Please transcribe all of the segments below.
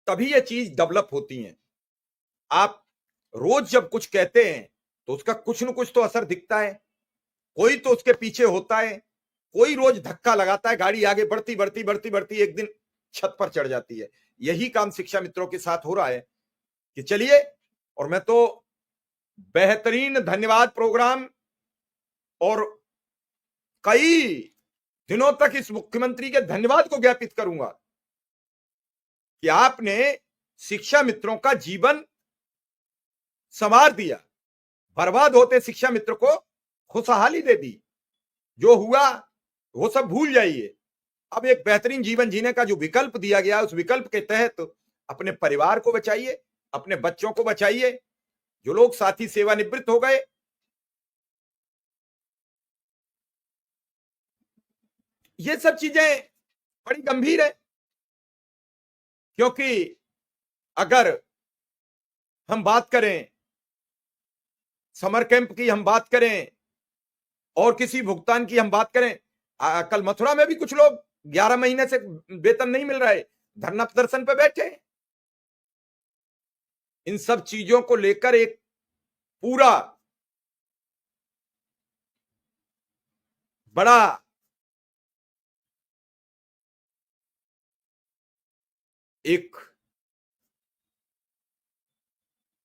तभी ये चीज डेवलप होती है। आप रोज जब कुछ कहते हैं तो उसका कुछ न कुछ तो असर दिखता है, कोई तो उसके पीछे होता है, कोई रोज धक्का लगाता है, गाड़ी आगे बढ़ती बढ़ती बढ़ती बढ़ती एक दिन छत पर चढ़ जाती है। यही काम शिक्षा मित्रों के साथ हो रहा है कि चलिए, और मैं तो बेहतरीन धन्यवाद प्रोग्राम, और कई दिनों तक इस मुख्यमंत्री के धन्यवाद को ज्ञापित करूंगा कि आपने शिक्षा मित्रों का जीवन संवार दिया, बर्बाद होते शिक्षा मित्र को खुशहाली दे दी। जो हुआ वो सब भूल जाइए, अब एक बेहतरीन जीवन जीने का जो विकल्प दिया गया, उस विकल्प के तहत अपने परिवार को बचाइए, अपने बच्चों को बचाइए। जो लोग साथी सेवानिवृत्त हो गए, ये सब चीजें बड़ी गंभीर है, क्योंकि अगर हम बात करें समर कैंप की, हम बात करें और किसी भुगतान की हम बात करें, कल मथुरा में भी कुछ लोग 11 महीने से वेतन नहीं मिल रहा है, धरना प्रदर्शन पे बैठे। इन सब चीजों को लेकर एक पूरा बड़ा एक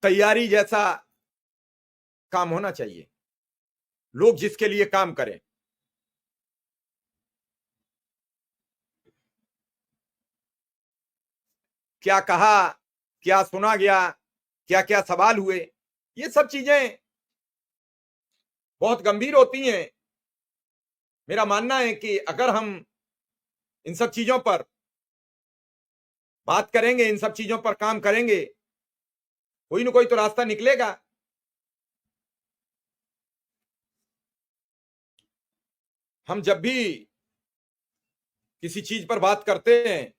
तैयारी जैसा काम होना चाहिए, लोग जिसके लिए काम करें। क्या कहा, क्या सुना गया, क्या क्या सवाल हुए, ये सब चीजें बहुत गंभीर होती हैं। मेरा मानना है कि अगर हम इन सब चीजों पर बात करेंगे, इन सब चीजों पर काम करेंगे, कोई ना कोई तो रास्ता निकलेगा। हम जब भी किसी चीज पर बात करते हैं,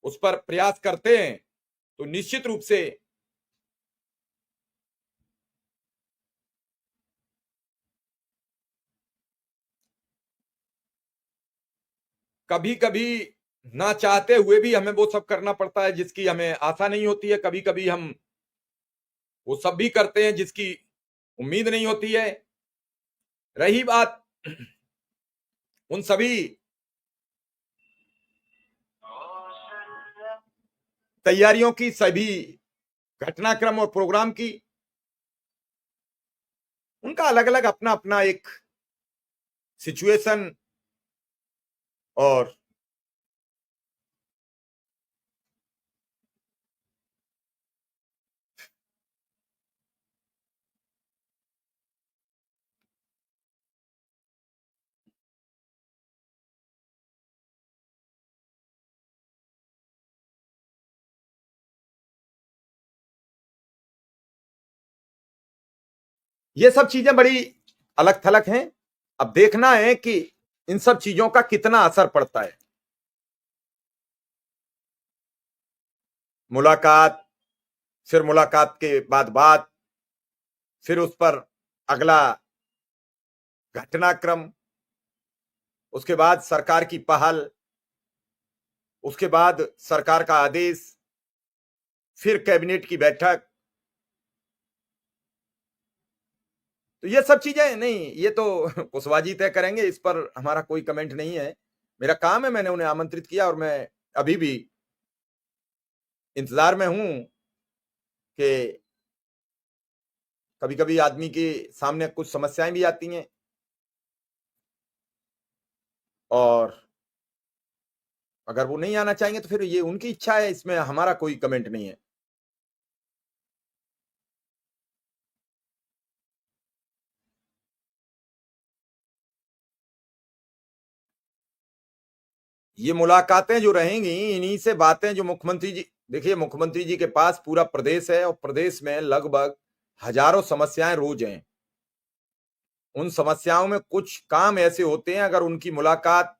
उस पर प्रयास करते हैं, तो निश्चित रूप से कभी कभी ना चाहते हुए भी हमें वो सब करना पड़ता है जिसकी हमें आशा नहीं होती है। कभी कभी हम वो सब भी करते हैं जिसकी उम्मीद नहीं होती है। रही बात उन सभी तैयारियों की, सभी घटनाक्रम और प्रोग्राम की, उनका अलग अलग अपना अपना एक सिचुएशन और ये सब चीजें बड़ी अलग थलग हैं। अब देखना है कि इन सब चीजों का कितना असर पड़ता है। मुलाकात, फिर मुलाकात के बाद बात, फिर उस पर अगला घटनाक्रम, उसके बाद सरकार की पहल, उसके बाद सरकार का आदेश, फिर कैबिनेट की बैठक। तो ये सब चीजें नहीं, ये तो कुशवाहा जी तय करेंगे, इस पर हमारा कोई कमेंट नहीं है। मेरा काम है, मैंने उन्हें आमंत्रित किया और मैं अभी भी इंतजार में हूं कि कभी कभी आदमी के सामने कुछ समस्याएं भी आती हैं, और अगर वो नहीं आना चाहेंगे तो फिर ये उनकी इच्छा है, इसमें हमारा कोई कमेंट नहीं है। ये मुलाकातें जो रहेंगी, इन्हीं से बातें जो मुख्यमंत्री जी, देखिए मुख्यमंत्री जी के पास पूरा प्रदेश है और प्रदेश में लगभग हजारों समस्याएं रोज हैं। उन समस्याओं में कुछ काम ऐसे होते हैं, अगर उनकी मुलाकात,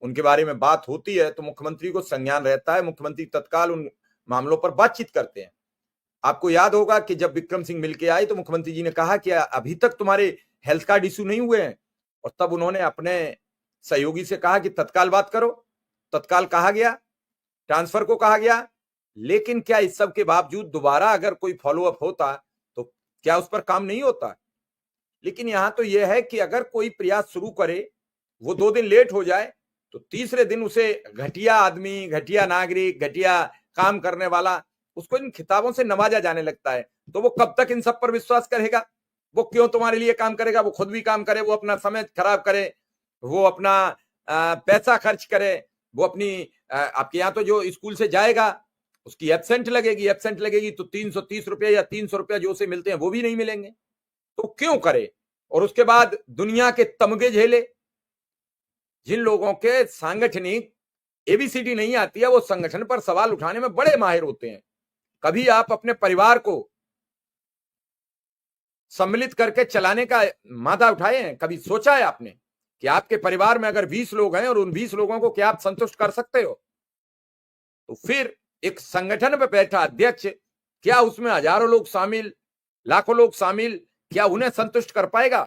उनके बारे में बात होती है तो मुख्यमंत्री को संज्ञान रहता है, मुख्यमंत्री तत्काल उन मामलों पर बातचीत करते हैं। आपको याद होगा कि जब विक्रम सिंह मिलके आए तो मुख्यमंत्री जी ने कहा कि अभी तक तुम्हारे हेल्थ कार्ड इश्यू नहीं हुए हैं, और तब उन्होंने अपने सहयोगी से कहा कि तत्काल बात करो। तत्काल कहा गया, ट्रांसफर को कहा गया, लेकिन क्या इस सब के बावजूद दोबारा अगर कोई फॉलोअप होता तो क्या उस पर काम नहीं होता? लेकिन यहां तो यह है कि अगर कोई प्रयास शुरू करे, वो 2 दिन लेट हो जाए, तो तीसरे दिन उसे घटिया आदमी, घटिया नागरिक, घटिया काम करने वाला, उसको इन खिताबों से नवाजा जाने लगता है। तो वो कब तक इन सब पर विश्वास करेगा? वो क्यों तुम्हारे लिए काम करेगा? वो खुद भी काम करे, वो अपना समय खराब करे, वो अपना पैसा खर्च करे, वो अपनी आपके यहाँ तो जो स्कूल से जाएगा उसकी एब्सेंट लगेगी तो 330 रुपया या 300 रुपया जो उसे मिलते हैं वो भी नहीं मिलेंगे। तो क्यों करे? और उसके बाद दुनिया के तमगे झेले। जिन लोगों के सांगठनिक एबीसीडी नहीं आती है, वो संगठन पर सवाल उठाने में बड़े माहिर होते हैं। कभी आप अपने परिवार को सम्मिलित करके चलाने का मादा उठाए हैं? कभी सोचा है आपने कि आपके परिवार में अगर 20 लोग हैं और उन 20 लोगों को क्या आप संतुष्ट कर सकते हो? तो फिर एक संगठन में बैठा अध्यक्ष, क्या उसमें हजारों लोग शामिल, लाखों लोग शामिल, क्या उन्हें संतुष्ट कर पाएगा?